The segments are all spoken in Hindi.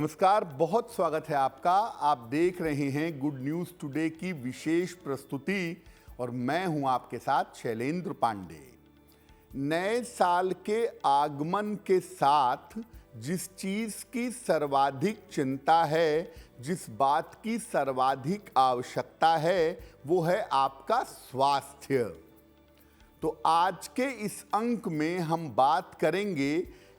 नमस्कार, बहुत स्वागत है आपका। आप देख रहे हैं गुड न्यूज़ टुडे की विशेष प्रस्तुति और मैं हूं आपके साथ शैलेंद्र पांडे। नए साल के आगमन के साथ जिस चीज़ की सर्वाधिक चिंता है, जिस बात की सर्वाधिक आवश्यकता है, वो है आपका स्वास्थ्य। तो आज के इस अंक में हम बात करेंगे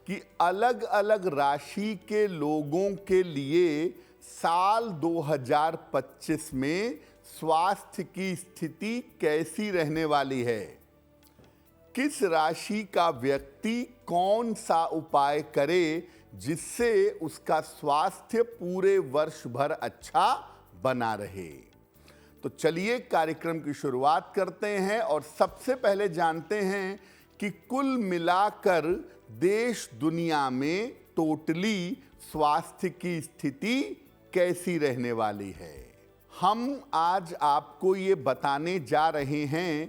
कि अलग अलग राशि के लोगों के लिए साल 2025 में स्वास्थ्य की स्थिति कैसी रहने वाली है। किस राशि का व्यक्ति कौन सा उपाय करे जिससे उसका स्वास्थ्य पूरे वर्ष भर अच्छा बना रहे। तो चलिए कार्यक्रम की शुरुआत करते हैं और सबसे पहले जानते हैं कि कुल मिलाकर देश दुनिया में टोटली स्वास्थ्य की स्थिति कैसी रहने वाली है। हम आज आपको ये बताने जा रहे हैं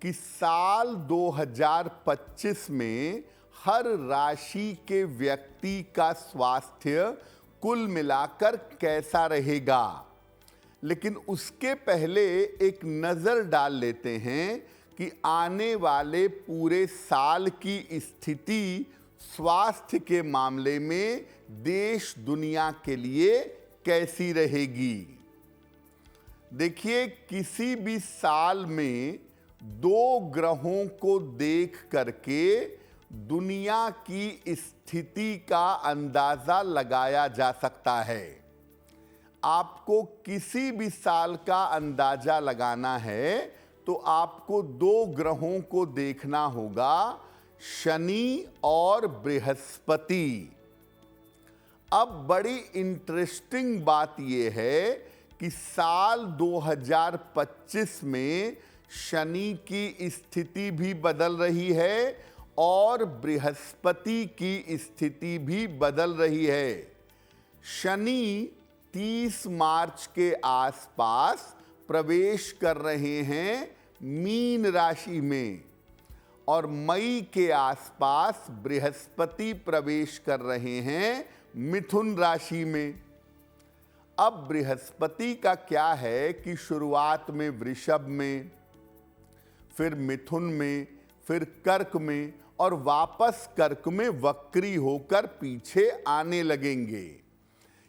कि साल 2025 में हर राशि के व्यक्ति का स्वास्थ्य कुल मिलाकर कैसा रहेगा। लेकिन उसके पहले एक नज़र डाल लेते हैं कि आने वाले पूरे साल की स्थिति स्वास्थ्य के मामले में देश दुनिया के लिए कैसी रहेगी। देखिए, किसी भी साल में दो ग्रहों को देख करके दुनिया की स्थिति का अंदाज़ा लगाया जा सकता है। आपको किसी भी साल का अंदाज़ा लगाना है तो आपको दो ग्रहों को देखना होगा, शनि और बृहस्पति। अब बड़ी इंटरेस्टिंग बात यह है कि साल 2025 में शनि की स्थिति भी बदल रही है और बृहस्पति की स्थिति भी बदल रही है। शनि 30 मार्च के आसपास प्रवेश कर रहे हैं मीन राशि में और मई के आसपास बृहस्पति प्रवेश कर रहे हैं मिथुन राशि में। अब बृहस्पति का क्या है कि शुरुआत में वृषभ में, फिर मिथुन में, फिर कर्क में और वापस कर्क में वक्री होकर पीछे आने लगेंगे।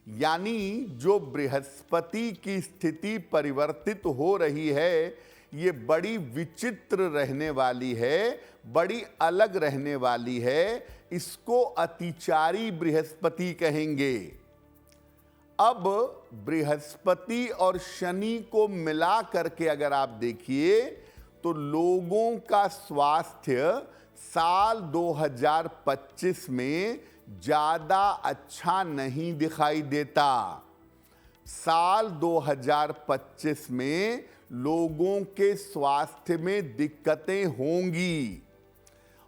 यानी जो बृहस्पति की स्थिति परिवर्तित हो रही है, ये बड़ी विचित्र रहने वाली है, बड़ी अलग रहने वाली है। इसको अतिचारी बृहस्पति कहेंगे। अब बृहस्पति और शनि को मिला करके अगर आप देखिए तो लोगों का स्वास्थ्य साल 2025 में ज़्यादा अच्छा नहीं दिखाई देता। साल 2025 में लोगों के स्वास्थ्य में दिक्कतें होंगी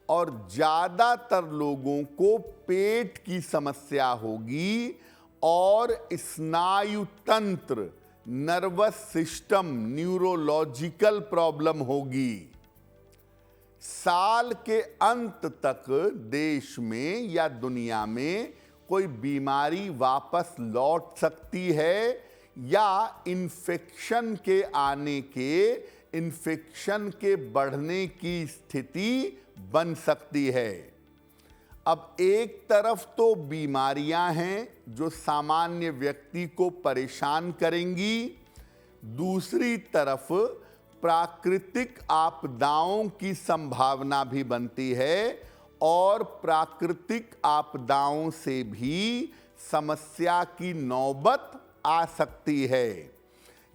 और ज़्यादातर लोगों को पेट की समस्या होगी और स्नायु तंत्र, नर्वस सिस्टम, न्यूरोलॉजिकल प्रॉब्लम होगी। साल के अंत तक देश में या दुनिया में कोई बीमारी वापस लौट सकती है या इन्फेक्शन के आने के, इन्फेक्शन के बढ़ने की स्थिति बन सकती है। अब एक तरफ तो बीमारियां हैं जो सामान्य व्यक्ति को परेशान करेंगी, दूसरी तरफ प्राकृतिक आपदाओं की संभावना भी बनती है और प्राकृतिक आपदाओं से भी समस्या की नौबत आ सकती है।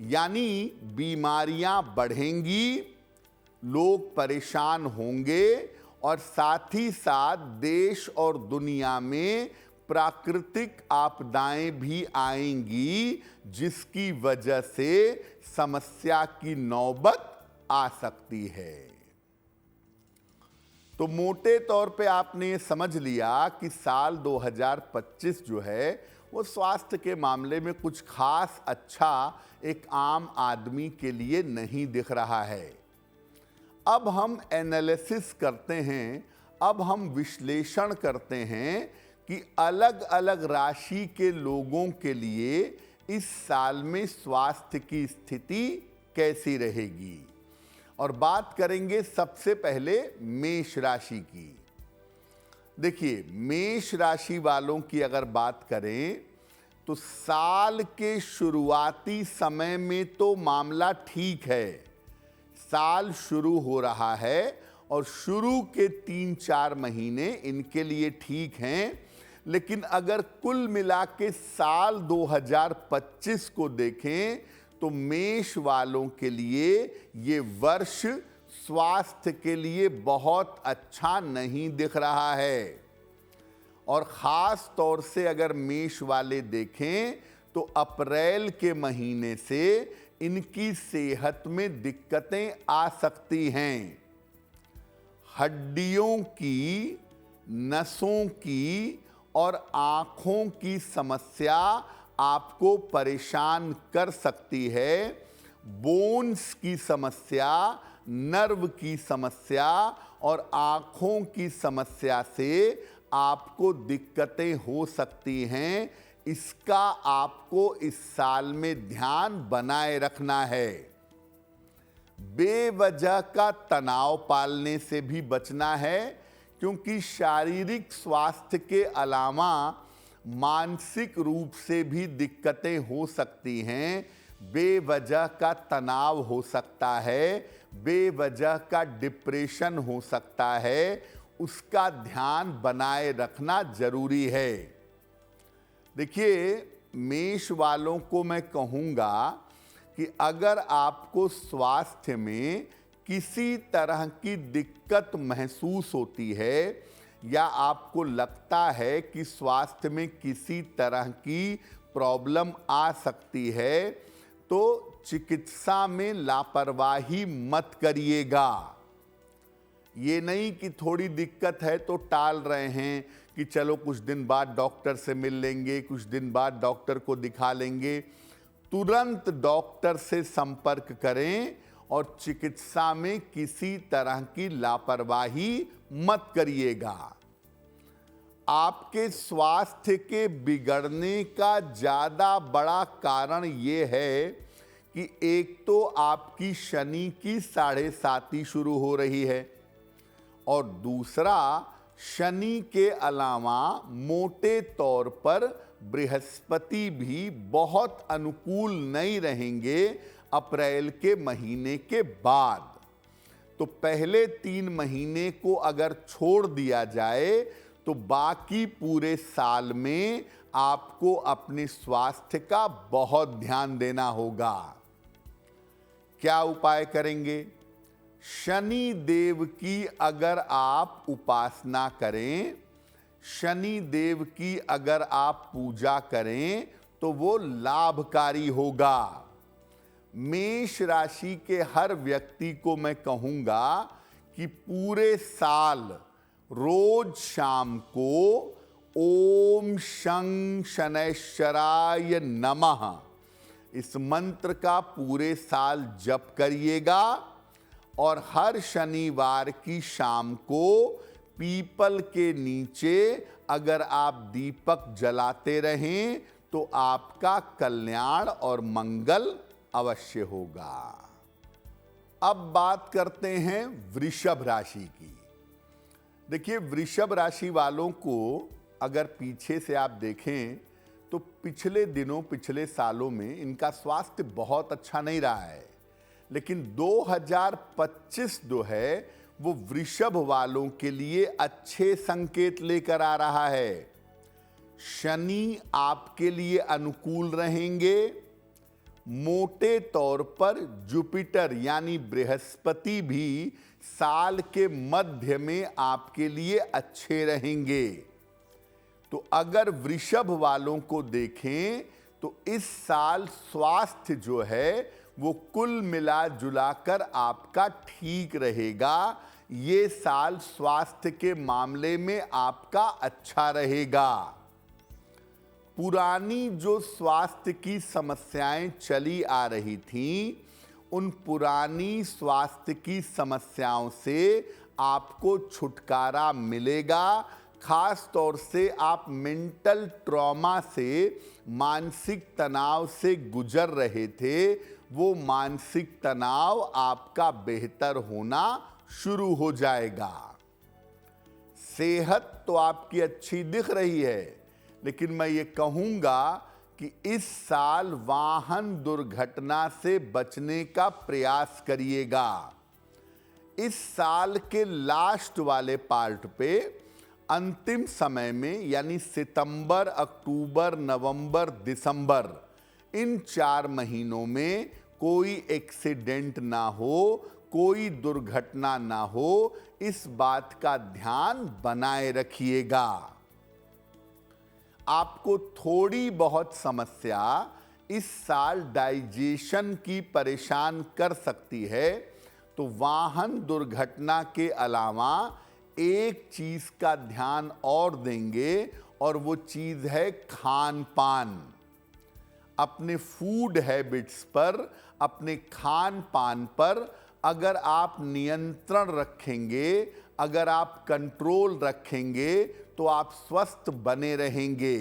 यानी बीमारियां बढ़ेंगी, लोग परेशान होंगे और साथ ही साथ देश और दुनिया में प्राकृतिक आपदाएं भी आएंगी, जिसकी वजह से समस्या की नौबत आ सकती है। तो मोटे तौर पे आपने समझ लिया कि साल 2025 जो है वो स्वास्थ्य के मामले में कुछ खास अच्छा एक आम आदमी के लिए नहीं दिख रहा है। अब हम एनालिसिस करते हैं, अब हम विश्लेषण करते हैं कि अलग अलग राशि के लोगों के लिए इस साल में स्वास्थ्य की स्थिति कैसी रहेगी। और बात करेंगे सबसे पहले मेष राशि की। देखिए, मेष राशि वालों की अगर बात करें तो साल के शुरुआती समय में तो मामला ठीक है। साल शुरू हो रहा है और शुरू के 3-4 महीने इनके लिए ठीक हैं, लेकिन अगर कुल मिला के साल 2025 को देखें तो मेष वालों के लिए ये वर्ष स्वास्थ्य के लिए बहुत अच्छा नहीं दिख रहा है। और ख़ास तौर से अगर मेष वाले देखें तो अप्रैल के महीने से इनकी सेहत में दिक्कतें आ सकती हैं। हड्डियों की, नसों की और आँखों की समस्या आपको परेशान कर सकती है। बोन्स की समस्या, नर्व की समस्या और आँखों की समस्या से आपको दिक्कतें हो सकती हैं। इसका आपको इस साल में ध्यान बनाए रखना है। बेवजह का तनाव पालने से भी बचना है, क्योंकि शारीरिक स्वास्थ्य के अलावा मानसिक रूप से भी दिक्कतें हो सकती हैं। बेवजह का तनाव हो सकता है, बेवजह का डिप्रेशन हो सकता है, उसका ध्यान बनाए रखना जरूरी है। देखिए, मेष वालों को मैं कहूँगा कि अगर आपको स्वास्थ्य में किसी तरह की दिक्कत महसूस होती है या आपको लगता है कि स्वास्थ्य में किसी तरह की प्रॉब्लम आ सकती है, तो चिकित्सा में लापरवाही मत करिएगा। ये नहीं कि थोड़ी दिक्कत है तो टाल रहे हैं कि चलो कुछ दिन बाद डॉक्टर से मिल लेंगे, कुछ दिन बाद डॉक्टर को दिखा लेंगे। तुरंत डॉक्टर से संपर्क करें और चिकित्सा में किसी तरह की लापरवाही मत करिएगा। आपके स्वास्थ्य के बिगड़ने का ज़्यादा बड़ा कारण ये है कि एक तो आपकी शनि की 7.5 शुरू हो रही है और दूसरा, शनि के अलावा मोटे तौर पर बृहस्पति भी बहुत अनुकूल नहीं रहेंगे अप्रैल के महीने के बाद। तो पहले 3 महीने को अगर छोड़ दिया जाए तो बाकी पूरे साल में आपको अपने स्वास्थ्य का बहुत ध्यान देना होगा। क्या उपाय करेंगे? शनि देव की अगर आप उपासना करें, शनि देव की अगर आप पूजा करें तो वो लाभकारी होगा। मेष राशि के हर व्यक्ति को मैं कहूंगा कि पूरे साल रोज शाम को ओम शं शनैश्चराय नमः इस मंत्र का पूरे साल जप करिएगा और हर शनिवार की शाम को पीपल के नीचे अगर आप दीपक जलाते रहें तो आपका कल्याण और मंगल अवश्य होगा। अब बात करते हैं वृषभ राशि की। देखिए, वृषभ राशि वालों को अगर पीछे से आप देखें तो पिछले दिनों, पिछले सालों में इनका स्वास्थ्य बहुत अच्छा नहीं रहा है, लेकिन 2025 जो है वो वृषभ वालों के लिए अच्छे संकेत लेकर आ रहा है। शनि आपके लिए अनुकूल रहेंगे। मोटे तौर पर जुपिटर यानी बृहस्पति भी साल के मध्य में आपके लिए अच्छे रहेंगे। तो अगर वृषभ वालों को देखें तो इस साल स्वास्थ्य जो है वो कुल मिला जुलाकर आपका ठीक रहेगा। ये साल स्वास्थ्य के मामले में आपका अच्छा रहेगा। पुरानी जो स्वास्थ्य की समस्याएं चली आ रही थीं, उन पुरानी स्वास्थ्य की समस्याओं से आपको छुटकारा मिलेगा। खास तौर से आप मेंटल ट्रॉमा से, मानसिक तनाव से गुजर रहे थे, वो मानसिक तनाव आपका बेहतर होना शुरू हो जाएगा। सेहत तो आपकी अच्छी दिख रही है, लेकिन मैं ये कहूंगा कि इस साल वाहन दुर्घटना से बचने का प्रयास करिएगा। इस साल के लास्ट वाले पार्ट पे, अंतिम समय में, यानी सितंबर, अक्टूबर, नवंबर, दिसंबर, इन 4 महीनों में कोई एक्सीडेंट ना हो, कोई दुर्घटना ना हो, इस बात का ध्यान बनाए रखिएगा। आपको थोड़ी बहुत समस्या इस साल डाइजेशन की परेशान कर सकती है, तो वाहन दुर्घटना के अलावा एक चीज का ध्यान और देंगे, और वो चीज है खान पान। अपने फूड हैबिट्स पर, अपने खान पान पर अगर आप नियंत्रण रखेंगे, अगर आप कंट्रोल रखेंगे, तो आप स्वस्थ बने रहेंगे।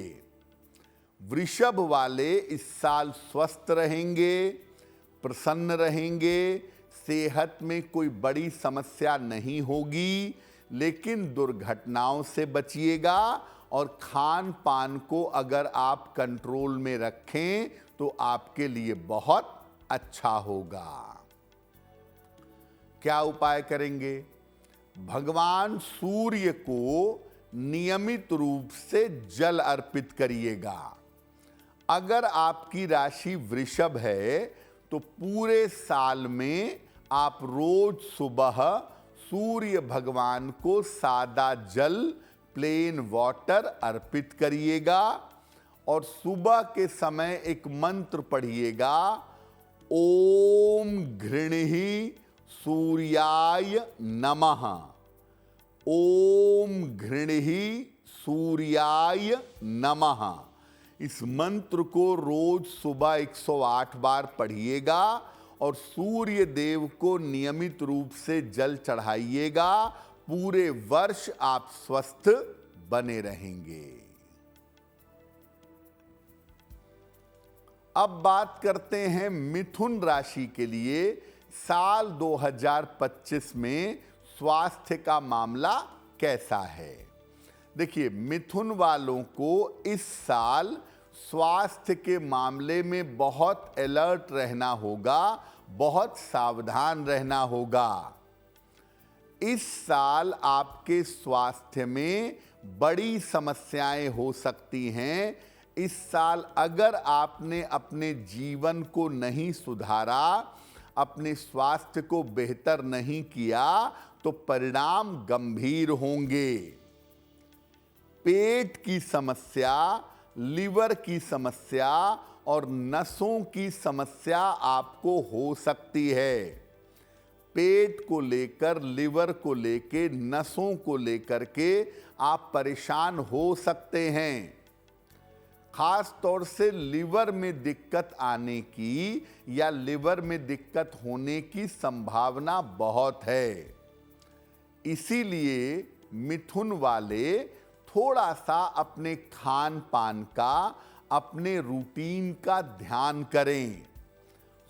वृषभ वाले इस साल स्वस्थ रहेंगे, प्रसन्न रहेंगे, सेहत में कोई बड़ी समस्या नहीं होगी, लेकिन दुर्घटनाओं से बचिएगा, और खान पान को अगर आप कंट्रोल में रखें तो आपके लिए बहुत अच्छा होगा। क्या उपाय करेंगे? भगवान सूर्य को नियमित रूप से जल अर्पित करिएगा। अगर आपकी राशि वृषभ है तो पूरे साल में आप रोज सुबह सूर्य भगवान को सादा जल, प्लेन वाटर अर्पित करिएगा, और सुबह के समय एक मंत्र पढ़िएगा, ओम घृणहि सूर्याय नमः। ओम घृणहि सूर्याय नमः। इस मंत्र को रोज सुबह 108 बार पढ़िएगा, और सूर्य देव को नियमित रूप से जल चढ़ाइएगा। पूरे वर्ष आप स्वस्थ बने रहेंगे। अब बात करते हैं मिथुन राशि के लिए साल 2025 में स्वास्थ्य का मामला कैसा है। देखिए, मिथुन वालों को इस साल स्वास्थ्य के मामले में बहुत अलर्ट रहना होगा, बहुत सावधान रहना होगा। इस साल आपके स्वास्थ्य में बड़ी समस्याएं हो सकती हैं। इस साल अगर आपने अपने जीवन को नहीं सुधारा, अपने स्वास्थ्य को बेहतर नहीं किया, तो परिणाम गंभीर होंगे। पेट की समस्या, लिवर की समस्या और नसों की समस्या आपको हो सकती है। पेट को लेकर, लिवर को लेकर, नसों को लेकर के आप परेशान हो सकते हैं। खास तौर से लिवर में दिक्कत आने की या लिवर में दिक्कत होने की संभावना बहुत है। इसीलिए मिथुन वाले थोड़ा सा अपने खान पान का, अपने रूटीन का ध्यान करें।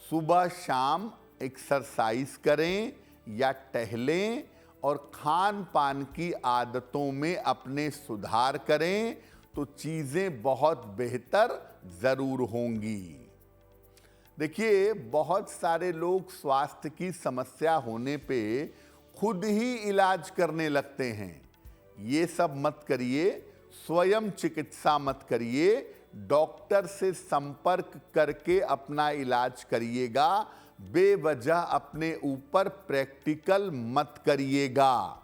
सुबह शाम एक्सरसाइज करें या टहलें, और खान पान की आदतों में अपने सुधार करें, तो चीज़ें बहुत बेहतर ज़रूर होंगी। देखिए, बहुत सारे लोग स्वास्थ्य की समस्या होने पे खुद ही इलाज करने लगते हैं। ये सब मत करिए, स्वयं चिकित्सा मत करिए, डॉक्टर से संपर्क करके अपना इलाज करिएगा। बेवजह अपने ऊपर प्रैक्टिकल मत करिएगा,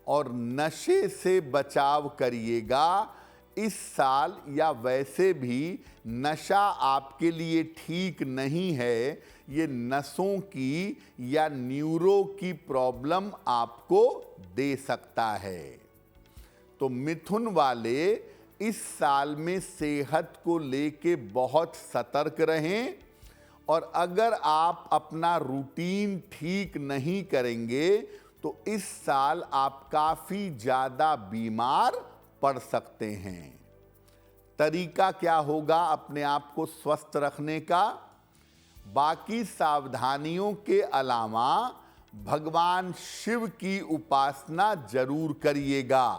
और नशे से बचाव करिएगा। इस साल या वैसे भी नशा आपके लिए ठीक नहीं है। ये नसों की या न्यूरो की प्रॉब्लम आपको दे सकता है। तो मिथुन वाले इस साल में सेहत को लेके बहुत सतर्क रहें, और अगर आप अपना रूटीन ठीक नहीं करेंगे तो इस साल आप काफी ज्यादा बीमार पड़ सकते हैं। तरीका क्या होगा अपने आप को स्वस्थ रखने का? बाकी सावधानियों के अलावा भगवान शिव की उपासना जरूर करिएगा।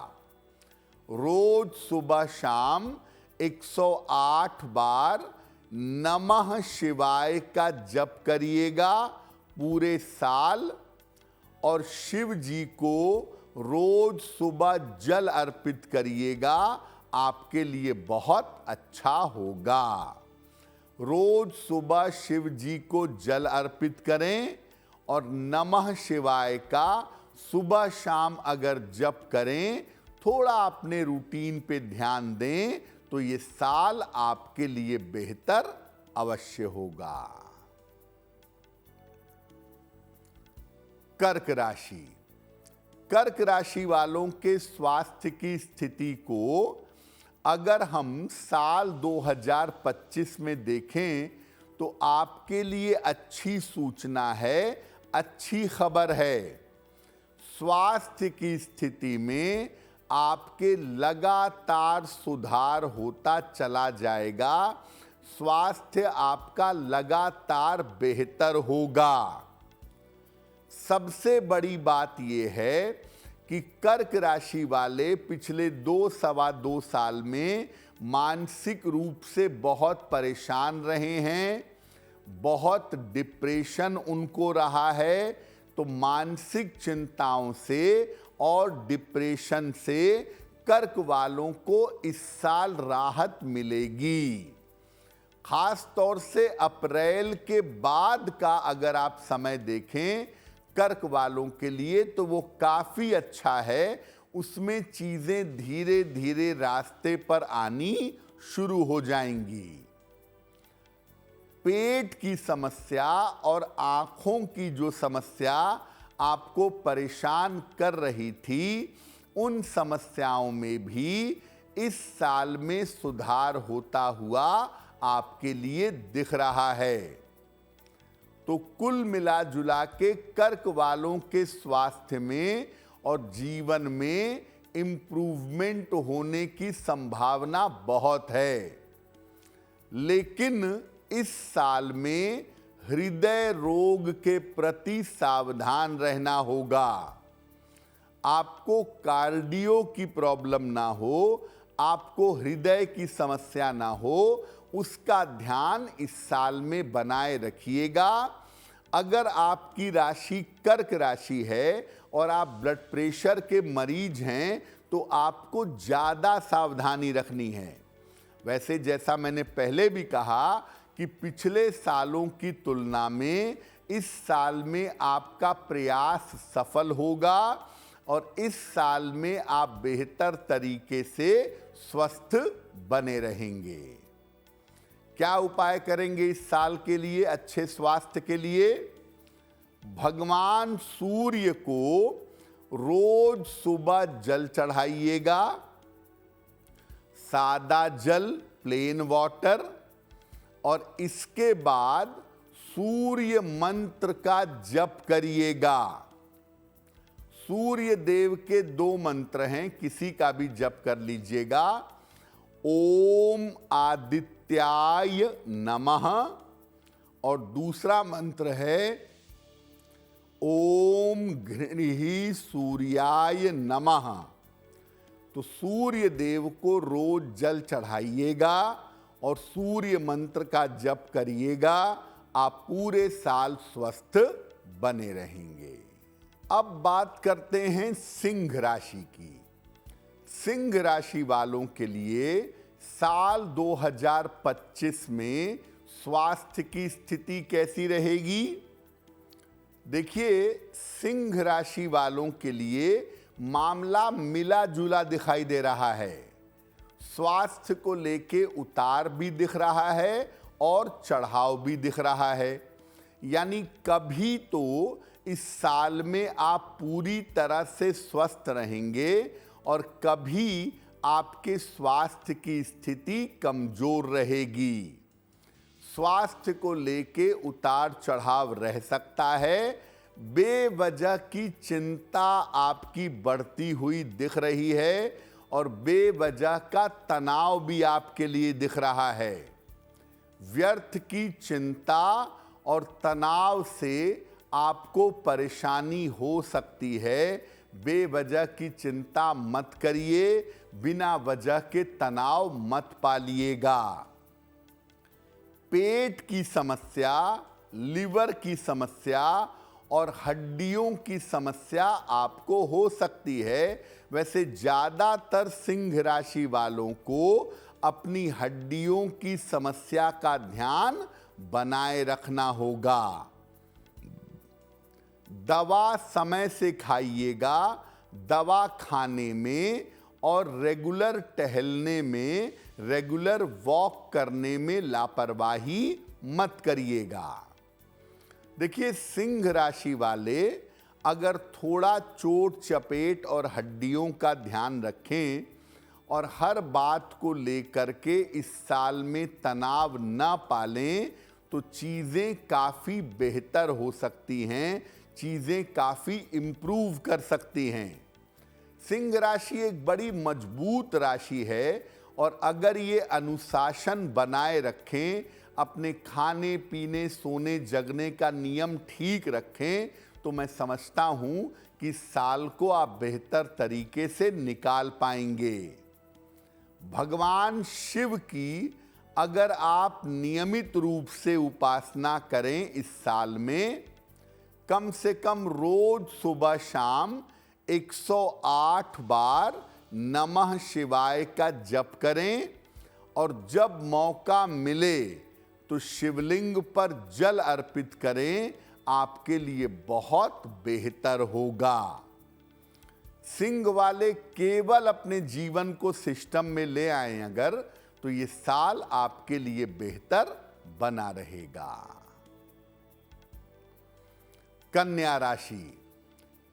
रोज सुबह शाम 108 बार नमः शिवाय का जप करिएगा पूरे साल, और शिव जी को रोज सुबह जल अर्पित करिएगा, आपके लिए बहुत अच्छा होगा। रोज सुबह शिव जी को जल अर्पित करें और नमः शिवाय का सुबह शाम अगर जप करें, थोड़ा अपने रूटीन पे ध्यान दें, तो ये साल आपके लिए बेहतर अवश्य होगा। कर्क राशि। कर्क राशि वालों के स्वास्थ्य की स्थिति को अगर हम साल 2025 में देखें तो आपके लिए अच्छी सूचना है, अच्छी खबर है। स्वास्थ्य की स्थिति में आपके लगातार सुधार होता चला जाएगा। स्वास्थ्य आपका लगातार बेहतर होगा। सबसे बड़ी बात यह है कि कर्क राशि वाले पिछले 2-2.25 साल में मानसिक रूप से बहुत परेशान रहे हैं, बहुत डिप्रेशन उनको रहा है। तो मानसिक चिंताओं से और डिप्रेशन से कर्क वालों को इस साल राहत मिलेगी। खास तौर से अप्रैल के बाद का अगर आप समय देखें कर्क वालों के लिए, तो वो काफी अच्छा है। उसमें चीजें धीरे धीरे रास्ते पर आनी शुरू हो जाएंगी। पेट की समस्या और आंखों की जो समस्या आपको परेशान कर रही थी, उन समस्याओं में भी इस साल में सुधार होता हुआ आपके लिए दिख रहा है। तो कुल मिला जुला के कर्क वालों के स्वास्थ्य में और जीवन में इम्प्रूवमेंट होने की संभावना बहुत है। लेकिन इस साल में हृदय रोग के प्रति सावधान रहना होगा। आपको कार्डियो की प्रॉब्लम ना हो, आपको हृदय की समस्या ना हो, उसका ध्यान इस साल में बनाए रखिएगा। अगर आपकी राशि कर्क राशि है और आप ब्लड प्रेशर के मरीज हैं, तो आपको ज़्यादा सावधानी रखनी है। वैसे जैसा मैंने पहले भी कहा कि पिछले सालों की तुलना में इस साल में आपका प्रयास सफल होगा और इस साल में आप बेहतर तरीके से स्वस्थ बने रहेंगे। क्या उपाय करेंगे इस साल के लिए अच्छे स्वास्थ्य के लिए? भगवान सूर्य को रोज सुबह जल चढ़ाइएगा, सादा जल, प्लेन वाटर, और इसके बाद सूर्य मंत्र का जप करिएगा। सूर्य देव के 2 मंत्र हैं, किसी का भी जप कर लीजिएगा। ओम आदित्याय नमः, और दूसरा मंत्र है ओम घृणी सूर्याय नमः। तो सूर्य देव को रोज जल चढ़ाइएगा और सूर्य मंत्र का जप करिएगा। आप पूरे साल स्वस्थ बने रहेंगे। अब बात करते हैं सिंह राशि की। सिंह राशि वालों के लिए साल 2025 में स्वास्थ्य की स्थिति कैसी रहेगी? देखिए, सिंह राशि वालों के लिए मामला मिला जुला दिखाई दे रहा है। स्वास्थ्य को लेके उतार भी दिख रहा है और चढ़ाव भी दिख रहा है। यानी कभी तो इस साल में आप पूरी तरह से स्वस्थ रहेंगे और कभी आपके स्वास्थ्य की स्थिति कमजोर रहेगी। स्वास्थ्य को लेके उतार चढ़ाव रह सकता है, बेवजह की चिंता आपकी बढ़ती हुई दिख रही है और बेवजह का तनाव भी आपके लिए दिख रहा है। व्यर्थ की चिंता और तनाव से आपको परेशानी हो सकती है। बेवजह की चिंता मत करिए, बिना वजह के तनाव मत पालिएगा। पेट की समस्या, लिवर की समस्या और हड्डियों की समस्या आपको हो सकती है। वैसे ज्यादातर सिंह राशि वालों को अपनी हड्डियों की समस्या का ध्यान बनाए रखना होगा। दवा समय से खाइएगा। दवा खाने में और रेगुलर टहलने में, रेगुलर वॉक करने में लापरवाही मत करिएगा। देखिए, सिंह राशि वाले अगर थोड़ा चोट चपेट और हड्डियों का ध्यान रखें और हर बात को लेकर के इस साल में तनाव ना पालें तो चीज़ें काफ़ी बेहतर हो सकती हैं, चीज़ें काफ़ी इम्प्रूव कर सकती हैं। सिंह राशि एक बड़ी मजबूत राशि है और अगर ये अनुशासन बनाए रखें, अपने खाने पीने सोने जगने का नियम ठीक रखें, तो मैं समझता हूं कि साल को आप बेहतर तरीके से निकाल पाएंगे। भगवान शिव की अगर आप नियमित रूप से उपासना करें इस साल में, कम से कम रोज सुबह शाम 108 बार नमः शिवाय का जप करें और जब मौका मिले तो शिवलिंग पर जल अर्पित करें, आपके लिए बहुत बेहतर होगा। सिंह वाले केवल अपने जीवन को सिस्टम में ले आए अगर, तो ये साल आपके लिए बेहतर बना रहेगा। कन्या राशि।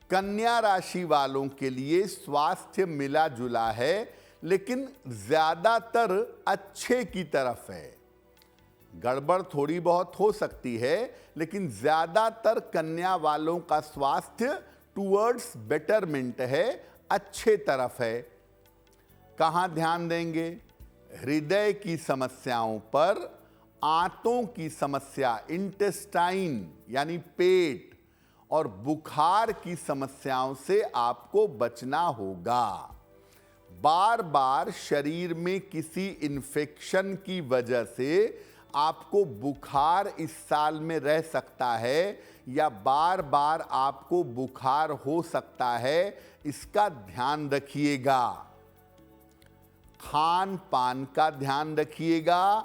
कन्या राशि वालों के लिए स्वास्थ्य मिला जुला है, लेकिन ज्यादातर अच्छे की तरफ है। गड़बड़ थोड़ी बहुत हो सकती है, लेकिन ज्यादातर कन्या वालों का स्वास्थ्य टुवर्ड्स बेटरमेंट है, अच्छे तरफ है। कहाँ ध्यान देंगे? हृदय की समस्याओं पर, आंतों की समस्या इंटेस्टाइन यानी पेट और बुखार की समस्याओं से आपको बचना होगा। बार बार शरीर में किसी इन्फेक्शन की वजह से आपको बुखार इस साल में रह सकता है या बार बार आपको बुखार हो सकता है, इसका ध्यान रखिएगा। खान पान का ध्यान रखिएगा,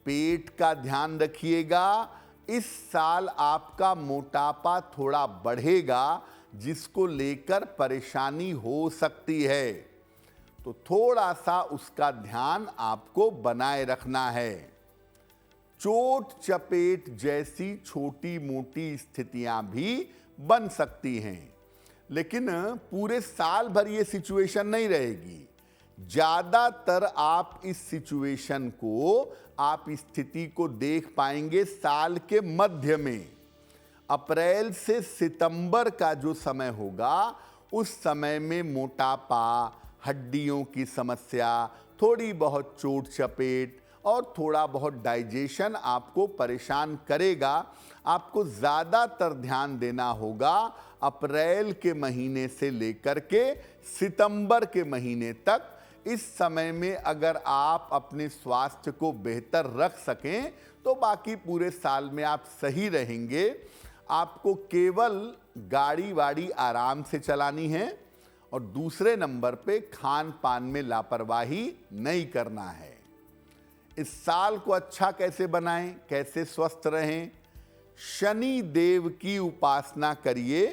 पेट का ध्यान रखिएगा। इस साल आपका मोटापा थोड़ा बढ़ेगा, जिसको लेकर परेशानी हो सकती है, तो थोड़ा सा उसका ध्यान आपको बनाए रखना है। चोट चपेट जैसी छोटी मोटी स्थितियां भी बन सकती हैं, लेकिन पूरे साल भर ये सिचुएशन नहीं रहेगी। ज्यादातर आप इस सिचुएशन को, आप स्थिति को देख पाएंगे साल के मध्य में। अप्रैल से सितंबर का जो समय होगा, उस समय में मोटापा, हड्डियों की समस्या, थोड़ी बहुत चोट चपेट और थोड़ा बहुत डाइजेशन आपको परेशान करेगा। आपको ज़्यादातर ध्यान देना होगा अप्रैल के महीने से लेकर के सितंबर के महीने तक। इस समय में अगर आप अपने स्वास्थ्य को बेहतर रख सकें तो बाकी पूरे साल में आप सही रहेंगे। आपको केवल गाड़ी वाड़ी आराम से चलानी है और दूसरे नंबर पे खान पान में लापरवाही नहीं करना है। इस साल को अच्छा कैसे बनाएं, कैसे स्वस्थ रहें? शनि देव की उपासना करिए।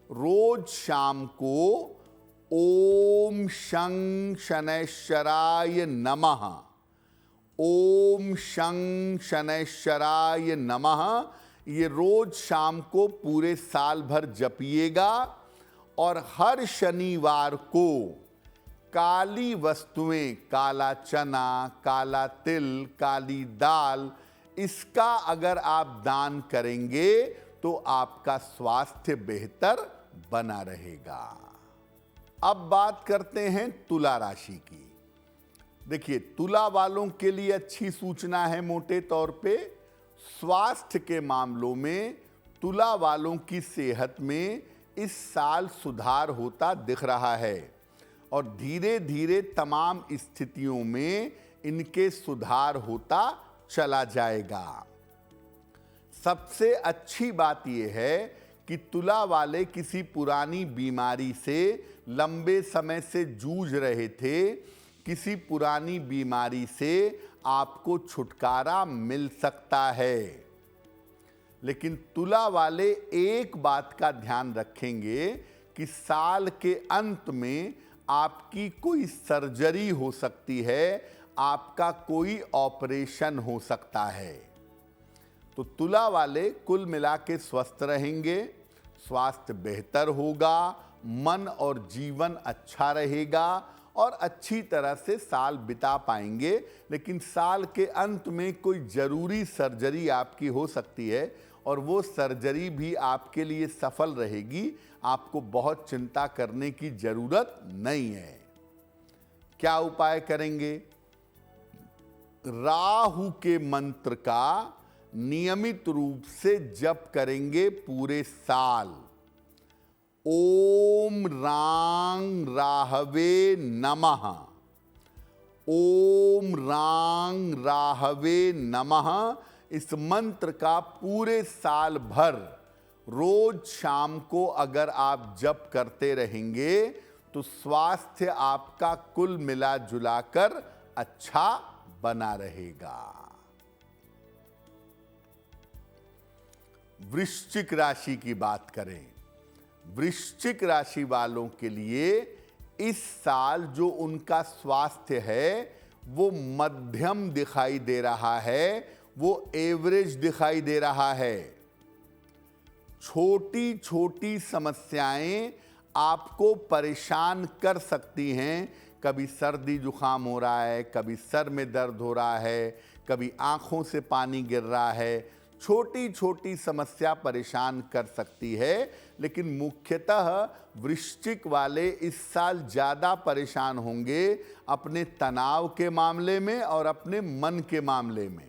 रोज शाम को ओम शं शनैश्चराय नमः, ओम शं शनैश्चराय नमः, ये रोज शाम को पूरे साल भर जपिएगा। और हर शनिवार को काली वस्तुएं, काला चना, काला तिल, काली दाल, इसका अगर आप दान करेंगे तो आपका स्वास्थ्य बेहतर बना रहेगा। अब बात करते हैं तुला राशि की। देखिए, तुला वालों के लिए अच्छी सूचना है। मोटे तौर पे स्वास्थ्य के मामलों में तुला वालों की सेहत में इस साल सुधार होता दिख रहा है और धीरे धीरे तमाम स्थितियों में इनके सुधार होता चला जाएगा। सबसे अच्छी बात यह है कि तुला वाले किसी पुरानी बीमारी से लंबे समय से जूझ रहे थे। किसी पुरानी बीमारी से आपको छुटकारा मिल सकता है, लेकिन तुला वाले एक बात का ध्यान रखेंगे कि साल के अंत में आपकी कोई सर्जरी हो सकती है, आपका कोई ऑपरेशन हो सकता है। तो तुला वाले कुल मिला के स्वस्थ रहेंगे, स्वास्थ्य बेहतर होगा, मन और जीवन अच्छा रहेगा और अच्छी तरह से साल बिता पाएंगे। लेकिन साल के अंत में कोई ज़रूरी सर्जरी आपकी हो सकती है और वो सर्जरी भी आपके लिए सफल रहेगी। आपको बहुत चिंता करने की ज़रूरत नहीं है। क्या उपाय करेंगे? राहु के मंत्र का नियमित रूप से जप करेंगे पूरे साल। ओम रांग राहवे नमः, ओम रांग राहवे नमः। इस मंत्र का पूरे साल भर रोज शाम को अगर आप जप करते रहेंगे तो स्वास्थ्य आपका कुल मिला जुलाकर अच्छा बना रहेगा। वृश्चिक राशि की बात करें। वृश्चिक राशि वालों के लिए इस साल जो उनका स्वास्थ्य है वो मध्यम दिखाई दे रहा है, वो एवरेज दिखाई दे रहा है। छोटी छोटी समस्याएं आपको परेशान कर सकती हैं। कभी सर्दी जुकाम हो रहा है, कभी सर में दर्द हो रहा है, कभी आंखों से पानी गिर रहा है। छोटी छोटी समस्या परेशान कर सकती है, लेकिन मुख्यतः वृश्चिक वाले इस साल ज़्यादा परेशान होंगे अपने तनाव के मामले में और अपने मन के मामले में।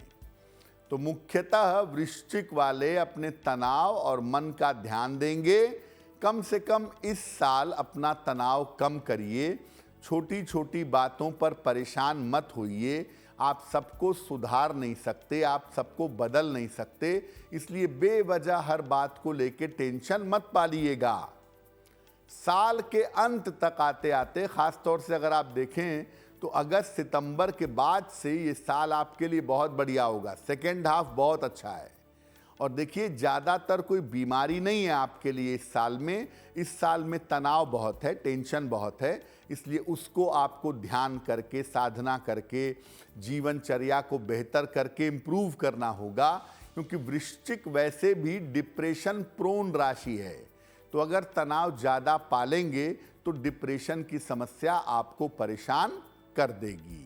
तो मुख्यतः वृश्चिक वाले अपने तनाव और मन का ध्यान देंगे। कम से कम इस साल अपना तनाव कम करिए। छोटी छोटी बातों पर परेशान मत होइए। आप सबको सुधार नहीं सकते, आप सबको बदल नहीं सकते, इसलिए बेवजह हर बात को लेके टेंशन मत पालिएगा। साल के अंत तक आते आते, खास तौर से अगर आप देखें तो अगस्त सितंबर के बाद से ये साल आपके लिए बहुत बढ़िया होगा। सेकेंड हाफ बहुत अच्छा है। और देखिए, ज़्यादातर कोई बीमारी नहीं है आपके लिए इस साल में। इस साल में तनाव बहुत है, टेंशन बहुत है, इसलिए उसको आपको ध्यान करके, साधना करके, जीवनचर्या को बेहतर करके इम्प्रूव करना होगा। क्योंकि वृश्चिक वैसे भी डिप्रेशन प्रोन राशि है, तो अगर तनाव ज़्यादा पालेंगे तो डिप्रेशन की समस्या आपको परेशान कर देगी।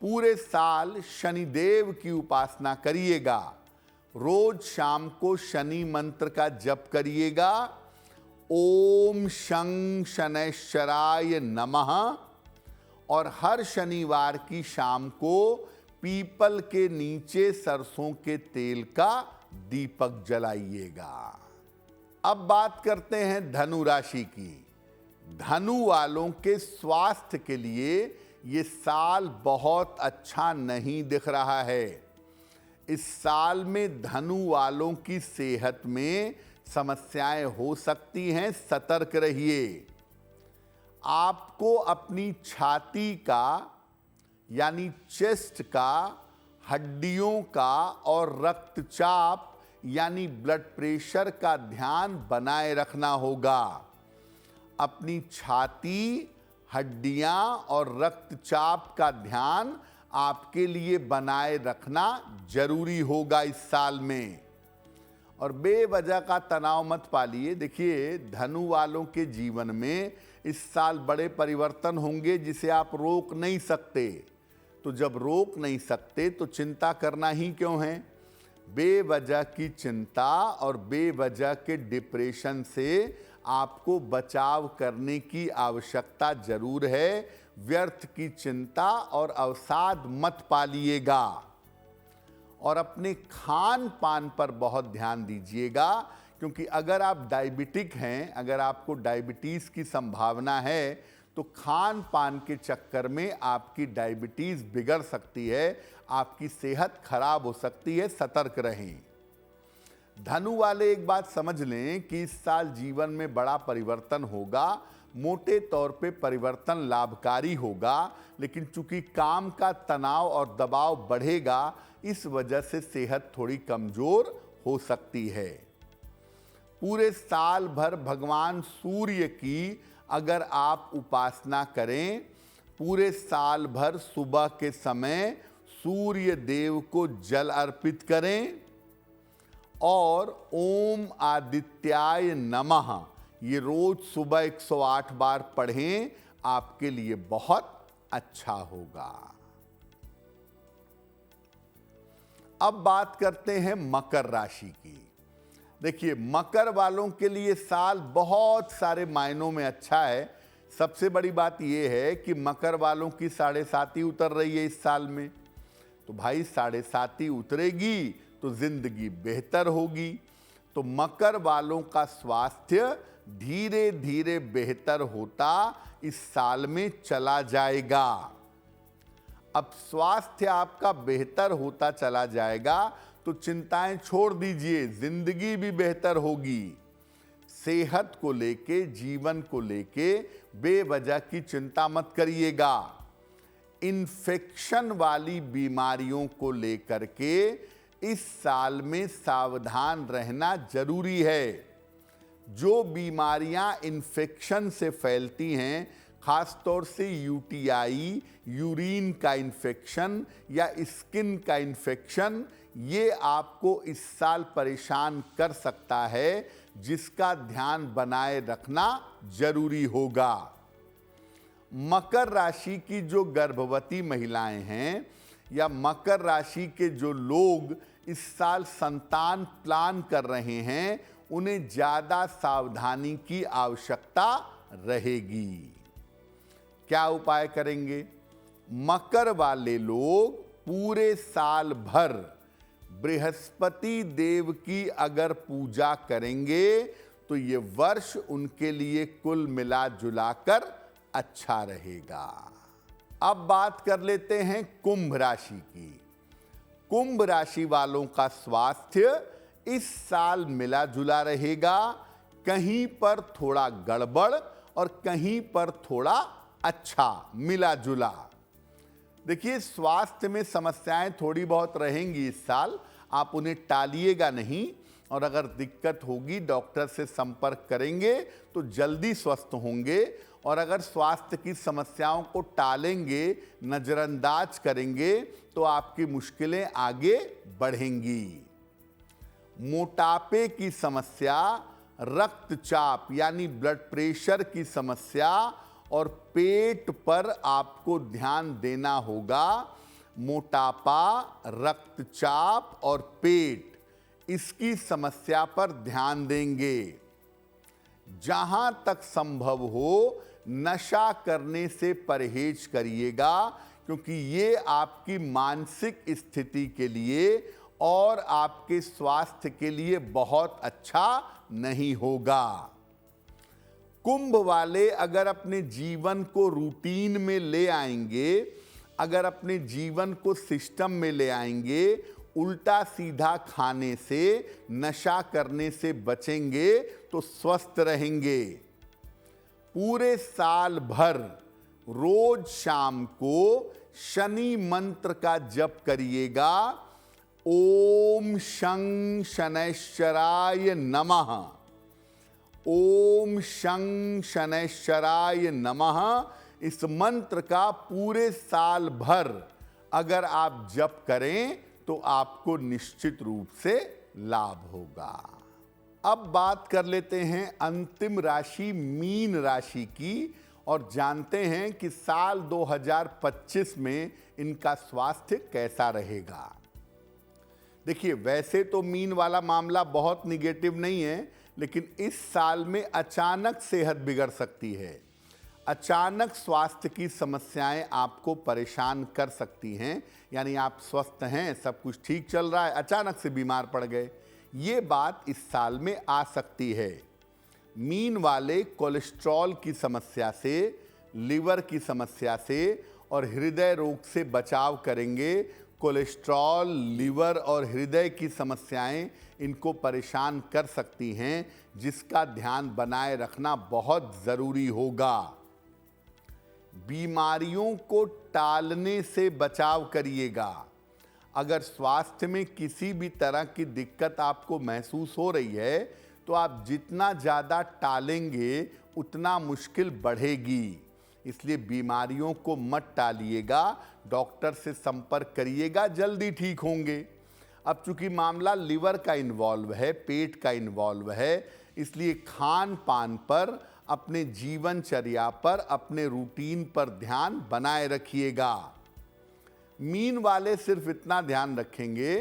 पूरे साल शनिदेव की उपासना करिएगा। रोज शाम को शनि मंत्र का जप करिएगा। ओम शं शनैश्चराय नमः। और हर शनिवार की शाम को पीपल के नीचे सरसों के तेल का दीपक जलाइएगा। अब बात करते हैं धनु राशि की। धनु वालों के स्वास्थ्य के लिए ये साल बहुत अच्छा नहीं दिख रहा है। इस साल में धनु वालों की सेहत में समस्याएं हो सकती हैं, सतर्क रहिए। आपको अपनी छाती का यानी चेस्ट का, हड्डियों का और रक्तचाप यानी ब्लड प्रेशर का ध्यान बनाए रखना होगा। अपनी छाती, हड्डियां और रक्तचाप का ध्यान आपके लिए बनाए रखना जरूरी होगा इस साल में। और बेवजह का तनाव मत पालिए। देखिए, धनु वालों के जीवन में इस साल बड़े परिवर्तन होंगे जिसे आप रोक नहीं सकते। तो जब रोक नहीं सकते तो चिंता करना ही क्यों है। बेवजह की चिंता और बेवजह के डिप्रेशन से आपको बचाव करने की आवश्यकता जरूर है। व्यर्थ की चिंता और अवसाद मत पालिएगा और अपने खान पान पर बहुत ध्यान दीजिएगा, क्योंकि अगर आप डायबिटिक हैं, अगर आपको डायबिटीज़ की संभावना है, तो खान पान के चक्कर में आपकी डायबिटीज़ बिगड़ सकती है, आपकी सेहत खराब हो सकती है। सतर्क रहें। धनु वाले एक बात समझ लें कि इस साल जीवन में बड़ा परिवर्तन होगा। मोटे तौर पे परिवर्तन लाभकारी होगा, लेकिन चूंकि काम का तनाव और दबाव बढ़ेगा, इस वजह से सेहत थोड़ी कमजोर हो सकती है। पूरे साल भर भगवान सूर्य की अगर आप उपासना करें, पूरे साल भर सुबह के समय सूर्य देव को जल अर्पित करें और ओम आदित्याय नमः ये रोज सुबह 108 बार पढ़ें, आपके लिए बहुत अच्छा होगा। अब बात करते हैं मकर राशि की। देखिए, मकर वालों के लिए साल बहुत सारे मायनों में अच्छा है। सबसे बड़ी बात यह है कि मकर वालों की 7.5 उतर रही है इस साल में, तो भाई 7.5 उतरेगी तो जिंदगी बेहतर होगी। तो मकर वालों का स्वास्थ्य धीरे धीरे बेहतर होता इस साल में चला जाएगा। अब स्वास्थ्य आपका बेहतर होता चला जाएगा तो चिंताएं छोड़ दीजिए, जिंदगी भी बेहतर होगी। सेहत को लेके, जीवन को लेके बेवजह की चिंता मत करिएगा। इन्फेक्शन वाली बीमारियों को लेकर के इस साल में सावधान रहना जरूरी है। जो बीमारियां इन्फेक्शन से फैलती हैं, खासतौर से यूटीआई, यूरिन का इन्फेक्शन या स्किन का इन्फेक्शन, ये आपको इस साल परेशान कर सकता है, जिसका ध्यान बनाए रखना जरूरी होगा। मकर राशि की जो गर्भवती महिलाएं हैं या मकर राशि के जो लोग इस साल संतान प्लान कर रहे हैं, उन्हें ज्यादा सावधानी की आवश्यकता रहेगी। क्या उपाय करेंगे? मकर वाले लोग पूरे साल भर बृहस्पति देव की अगर पूजा करेंगे तो ये वर्ष उनके लिए कुल मिला जुलाकर अच्छा रहेगा। अब बात कर लेते हैं कुंभ राशि की। कुंभ राशि वालों का स्वास्थ्य इस साल मिला जुला रहेगा, कहीं पर थोड़ा गड़बड़ और कहीं पर थोड़ा अच्छा मिला जुला। देखिए, स्वास्थ्य में समस्याएं थोड़ी बहुत रहेंगी इस साल, आप उन्हें टालिएगा नहीं, और अगर दिक्कत होगी डॉक्टर से संपर्क करेंगे तो जल्दी स्वस्थ होंगे। और अगर स्वास्थ्य की समस्याओं को टालेंगे, नजरअंदाज करेंगे, तो आपकी मुश्किलें आगे बढ़ेंगी। मोटापे की समस्या, रक्तचाप यानी ब्लड प्रेशर की समस्या और पेट पर आपको ध्यान देना होगा। मोटापा, रक्तचाप और पेट, इसकी समस्या पर ध्यान देंगे। जहां तक संभव हो नशा करने से परहेज करिएगा, क्योंकि ये आपकी मानसिक स्थिति के लिए और आपके स्वास्थ्य के लिए बहुत अच्छा नहीं होगा। कुंभ वाले अगर अपने जीवन को रूटीन में ले आएंगे, अगर अपने जीवन को सिस्टम में ले आएंगे, उल्टा सीधा खाने से, नशा करने से बचेंगे तो स्वस्थ रहेंगे। पूरे साल भर रोज शाम को शनि मंत्र का जप करिएगा। ओम शं शनैश्चराय नमः, ओम शं शनैश्चराय नमः। इस मंत्र का पूरे साल भर अगर आप जप करें तो आपको निश्चित रूप से लाभ होगा। अब बात कर लेते हैं अंतिम राशि मीन राशि की और जानते हैं कि साल 2025 में इनका स्वास्थ्य कैसा रहेगा। देखिए, वैसे तो मीन वाला मामला बहुत निगेटिव नहीं है, लेकिन इस साल में अचानक सेहत बिगड़ सकती है। अचानक स्वास्थ्य की समस्याएं आपको परेशान कर सकती हैं। यानी आप स्वस्थ हैं, सब कुछ ठीक चल रहा है, अचानक से बीमार पड़ गए, ये बात इस साल में आ सकती है। मीन वाले कोलेस्ट्रॉल की समस्या से, लिवर की समस्या से और हृदय रोग से बचाव करेंगे। कोलेस्ट्रॉल, लिवर और हृदय की समस्याएं इनको परेशान कर सकती हैं, जिसका ध्यान बनाए रखना बहुत ज़रूरी होगा। बीमारियों को टालने से बचाव करिएगा। अगर स्वास्थ्य में किसी भी तरह की दिक्कत आपको महसूस हो रही है, तो आप जितना ज़्यादा टालेंगे उतना मुश्किल बढ़ेगी। इसलिए बीमारियों को मत टालिएगा, डॉक्टर से संपर्क करिएगा, जल्दी ठीक होंगे। अब चूंकि मामला लिवर का इन्वॉल्व है, पेट का इन्वॉल्व है, इसलिए खान पान पर, अपने जीवनचर्या पर, अपने रूटीन पर ध्यान बनाए रखिएगा। मीन वाले सिर्फ इतना ध्यान रखेंगे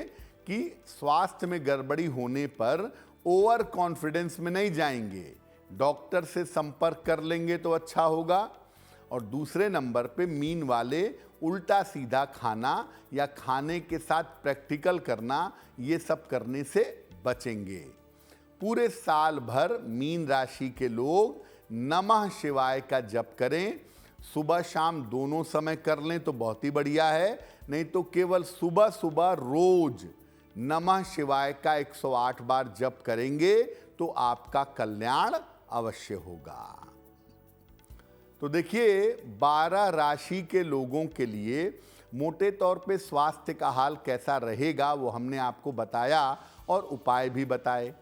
कि स्वास्थ्य में गड़बड़ी होने पर ओवर कॉन्फिडेंस में नहीं जाएंगे, डॉक्टर से संपर्क कर लेंगे तो अच्छा होगा। और दूसरे नंबर पे मीन वाले उल्टा सीधा खाना या खाने के साथ प्रैक्टिकल करना, ये सब करने से बचेंगे। पूरे साल भर मीन राशि के लोग नमः शिवाय का जप करें। सुबह शाम दोनों समय कर लें तो बहुत ही बढ़िया है, नहीं तो केवल सुबह सुबह रोज नमः शिवाय का 108 बार जप करेंगे तो आपका कल्याण अवश्य होगा। तो देखिए, 12 राशि के लोगों के लिए मोटे तौर पे स्वास्थ्य का हाल कैसा रहेगा वो हमने आपको बताया और उपाय भी बताए।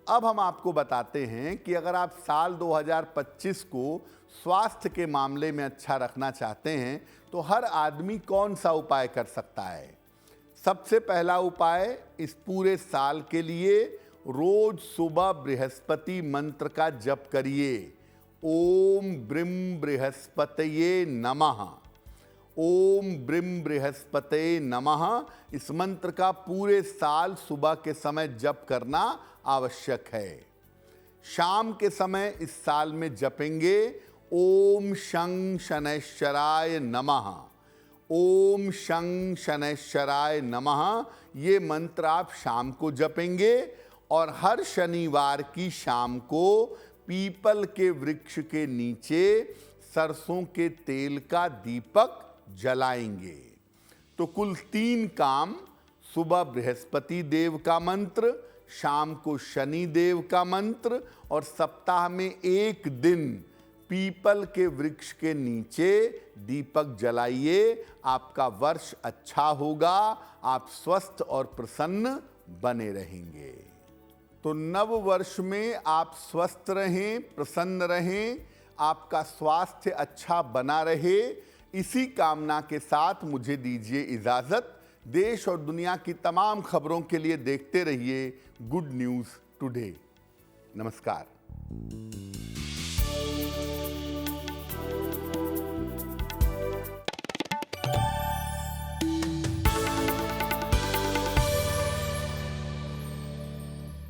अब हम आपको बताते हैं कि अगर आप साल 2025 को स्वास्थ्य के मामले में अच्छा रखना चाहते हैं तो हर आदमी कौन सा उपाय कर सकता है। सबसे पहला उपाय इस पूरे साल के लिए, रोज सुबह बृहस्पति मंत्र का जप करिए। ओम ब्रीम बृहस्पतये नमः, ओम ब्रीम बृहस्पतये नमः। इस मंत्र का पूरे साल सुबह के समय जप करना आवश्यक है। शाम के समय इस साल में जपेंगे ओम शं शनैश्चराय नमः, ओम शं शनैश्चराय नमः। ये मंत्र आप शाम को जपेंगे और हर शनिवार की शाम को पीपल के वृक्ष के नीचे सरसों के तेल का दीपक जलाएंगे। तो कुल 3 काम, सुबह बृहस्पति देव का मंत्र, शाम को शनि देव का मंत्र और सप्ताह में 1 दिन पीपल के वृक्ष के नीचे दीपक जलाइए। आपका वर्ष अच्छा होगा, आप स्वस्थ और प्रसन्न बने रहेंगे। तो नव वर्ष में आप स्वस्थ रहें, प्रसन्न रहें, आपका स्वास्थ्य अच्छा बना रहे, इसी कामना के साथ मुझे दीजिए इजाज़त। देश और दुनिया की तमाम खबरों के लिए देखते रहिए गुड न्यूज़ टुडे। नमस्कार।